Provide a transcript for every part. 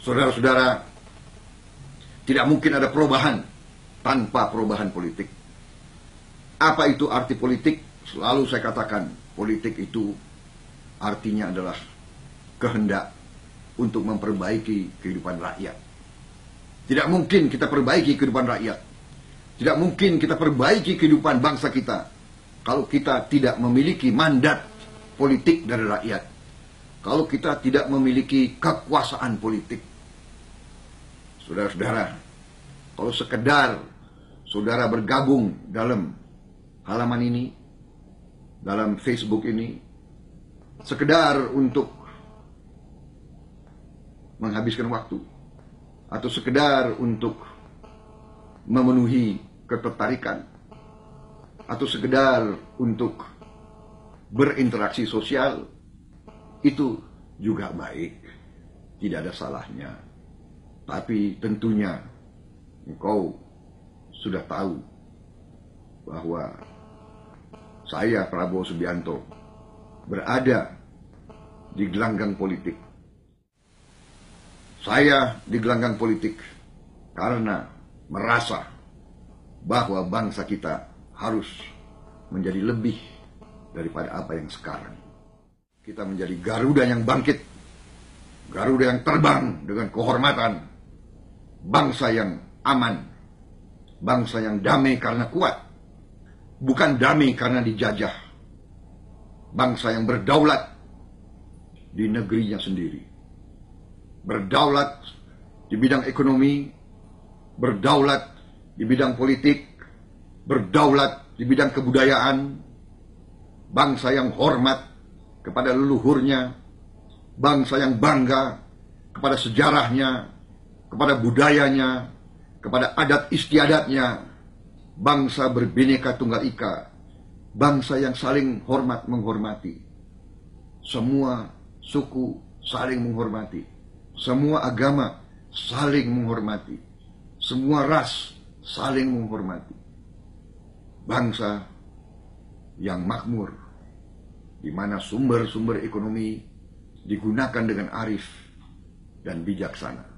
Saudara-saudara, tidak mungkin ada perubahan tanpa perubahan politik. Apa itu arti politik? Selalu saya katakan, politik itu artinya adalah kehendak untuk memperbaiki kehidupan rakyat. Tidak mungkin kita perbaiki kehidupan rakyat. Tidak mungkin kita perbaiki kehidupan bangsa kita kalau kita tidak memiliki mandat politik dari rakyat. Kalau kita tidak memiliki kekuasaan politik. Saudara-saudara, kalau sekedar saudara bergabung dalam halaman ini, dalam Facebook ini, sekedar untuk menghabiskan waktu, atau sekedar untuk memenuhi ketertarikan, atau sekedar untuk berinteraksi sosial, itu juga baik, tidak ada salahnya. Tapi tentunya engkau sudah tahu bahwa saya, Prabowo Subianto, berada di gelanggang politik. Saya di gelanggang politik karena merasa bahwa bangsa kita harus menjadi lebih daripada apa yang sekarang. Kita menjadi Garuda yang bangkit, Garuda yang terbang dengan kehormatan, bangsa yang aman, bangsa yang damai karena kuat, bukan damai karena dijajah, bangsa yang berdaulat di negerinya sendiri, berdaulat di bidang ekonomi, berdaulat di bidang politik, berdaulat di bidang kebudayaan, bangsa yang hormat kepada leluhurnya, bangsa yang bangga kepada sejarahnya, kepada budayanya, kepada adat istiadatnya, bangsa berbineka tunggal ika, bangsa yang saling hormat menghormati, semua suku saling menghormati, semua agama saling menghormati, semua ras saling menghormati, bangsa yang makmur, di mana sumber-sumber ekonomi digunakan dengan arif dan bijaksana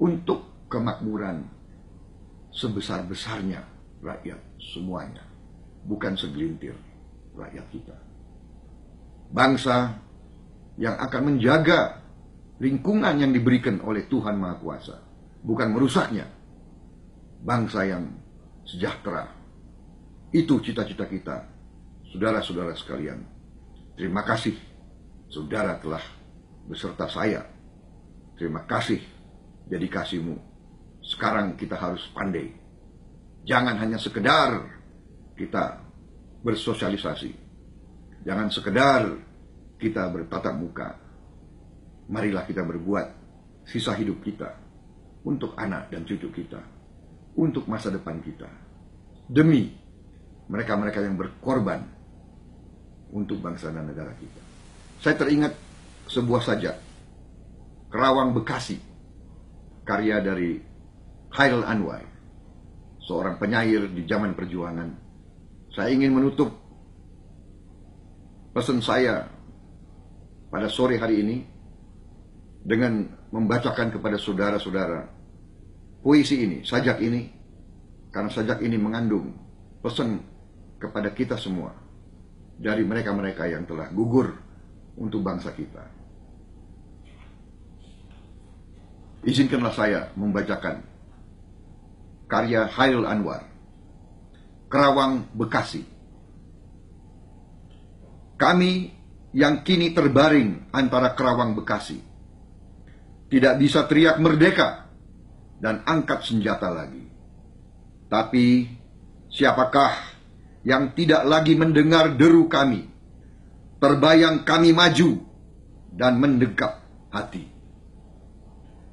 untuk kemakmuran sebesar-besarnya rakyat semuanya, bukan segelintir rakyat kita. Bangsa yang akan menjaga lingkungan yang diberikan oleh Tuhan Maha Kuasa, bukan merusaknya. Bangsa yang sejahtera. Itu cita-cita kita, saudara-saudara sekalian. Terima kasih saudara telah beserta saya. Terima kasih dedikasimu. Sekarang kita harus pandai. Jangan hanya sekedar kita bersosialisasi. Jangan sekedar kita bertatap muka. Marilah kita berbuat sisa hidup kita untuk anak dan cucu kita, untuk masa depan kita, demi mereka-mereka yang berkorban untuk bangsa dan negara kita. Saya teringat sebuah sajak, Kerawang Bekasi, karya dari Khairil Anwar, seorang penyair di zaman perjuangan. Saya ingin menutup pesan saya pada sore hari ini dengan membacakan kepada saudara-saudara puisi ini, sajak ini, karena sajak ini mengandung pesan kepada kita semua dari mereka-mereka yang telah gugur untuk bangsa kita. Izinkanlah saya membacakan karya Khairil Anwar, Kerawang Bekasi. Kami yang kini terbaring antara Kerawang Bekasi tidak bisa teriak merdeka dan angkat senjata lagi. Tapi siapakah yang tidak lagi mendengar deru kami? Terbayang kami maju dan mendekap hati.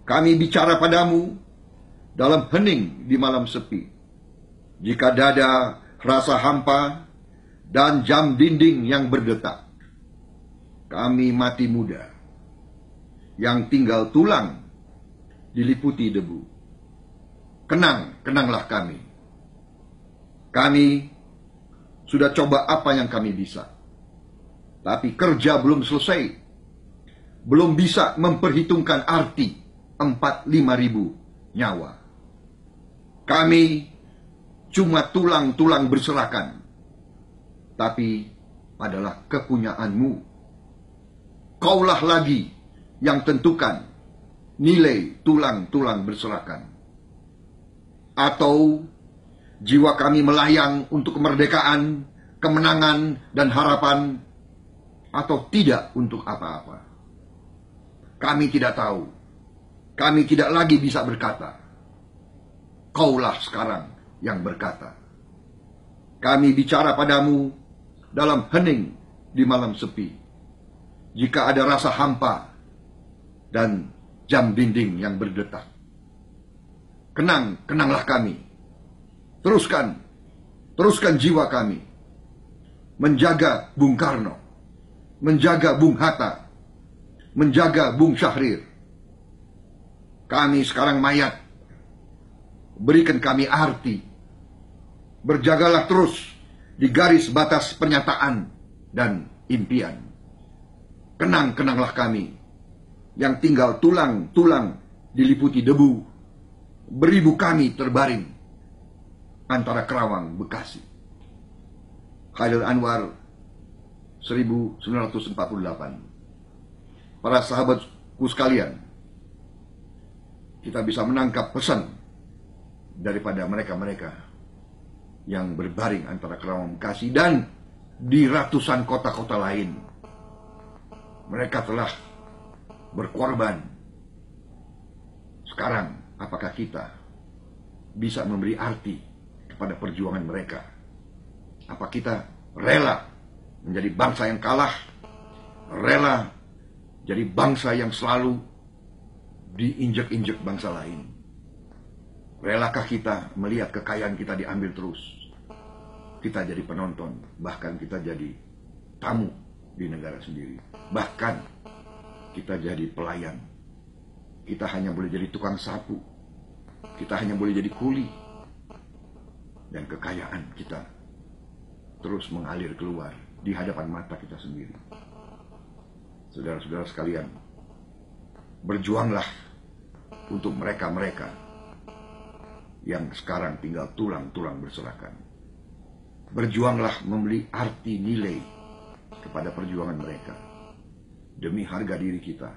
Kami bicara padamu dalam hening di malam sepi. Jika dada rasa hampa dan jam dinding yang berdetak. Kami mati muda yang tinggal tulang diliputi debu. Kenanglah kami. Kami sudah coba apa yang kami bisa. Tapi kerja belum selesai. Belum bisa memperhitungkan arti 4-5 ribu nyawa. Kami cuma tulang-tulang berserakan, tapi adalah kepunyaanmu. Kaulah lagi yang tentukan nilai tulang-tulang berserakan. Atau jiwa kami melayang untuk kemerdekaan, kemenangan, dan harapan, atau tidak untuk apa-apa. Kami tidak tahu. Kami tidak lagi bisa berkata. Kaulah sekarang yang berkata. Kami bicara padamu dalam hening di malam sepi. Jika ada rasa hampa dan jam dinding yang berdetak. Kenanglah kami. Teruskan jiwa kami. Menjaga Bung Karno. Menjaga Bung Hatta. Menjaga Bung Syahrir. Kami sekarang mayat. Berikan kami arti. Berjagalah terus di garis batas pernyataan dan impian. Kenanglah kami yang tinggal tulang-tulang diliputi debu. Beribu kami terbaring antara Kerawang, Bekasi. Khairil Anwar 1948. Para sahabatku sekalian, kita bisa menangkap pesan daripada mereka-mereka yang berbaring antara Kerawang, Bekasi, dan di ratusan kota-kota lain. Mereka telah berkorban. Sekarang, apakah kita bisa memberi arti kepada perjuangan mereka? Apa kita rela menjadi bangsa yang kalah? Rela jadi bangsa yang selalu diinjek-injek bangsa lain? Relakah kita melihat kekayaan kita diambil terus? Kita jadi penonton, bahkan kita jadi tamu di negara sendiri. Bahkan kita jadi pelayan. Kita hanya boleh jadi tukang sapu. Kita hanya boleh jadi kuli. Dan kekayaan kita terus mengalir keluar di hadapan mata kita sendiri. Saudara-saudara sekalian, berjuanglah untuk mereka-mereka yang sekarang tinggal tulang-tulang berserakan. Berjuanglah memberi arti nilai kepada perjuangan mereka. Demi harga diri kita.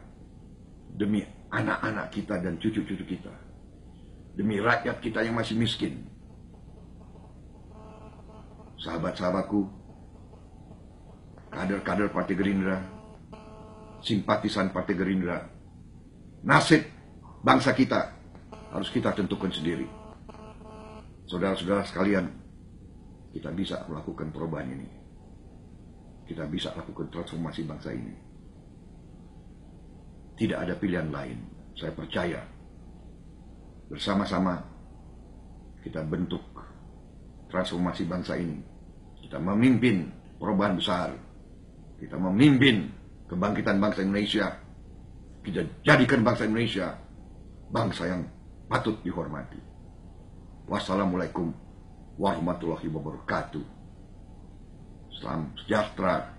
Demi anak-anak kita dan cucu-cucu kita. Demi rakyat kita yang masih miskin. Sahabat-sahabatku, kader-kader Partai Gerindra, simpatisan Partai Gerindra, nasib bangsa kita harus kita tentukan sendiri. Saudara-saudara sekalian, kita bisa melakukan perubahan ini. Kita bisa lakukan transformasi bangsa ini. Tidak ada pilihan lain. Saya percaya bersama-sama kita bentuk transformasi bangsa ini. Kita memimpin perubahan besar. Kita memimpin kebangkitan bangsa Indonesia. Kita jadikan bangsa Indonesia bangsa yang patut dihormati. Wassalamualaikum warahmatullahi wabarakatuh. Salam sejahtera,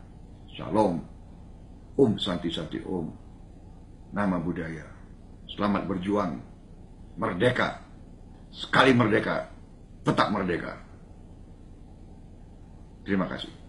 shalom, santi santi nama budaya. Selamat berjuang, merdeka, sekali merdeka, tetap merdeka. Terima kasih.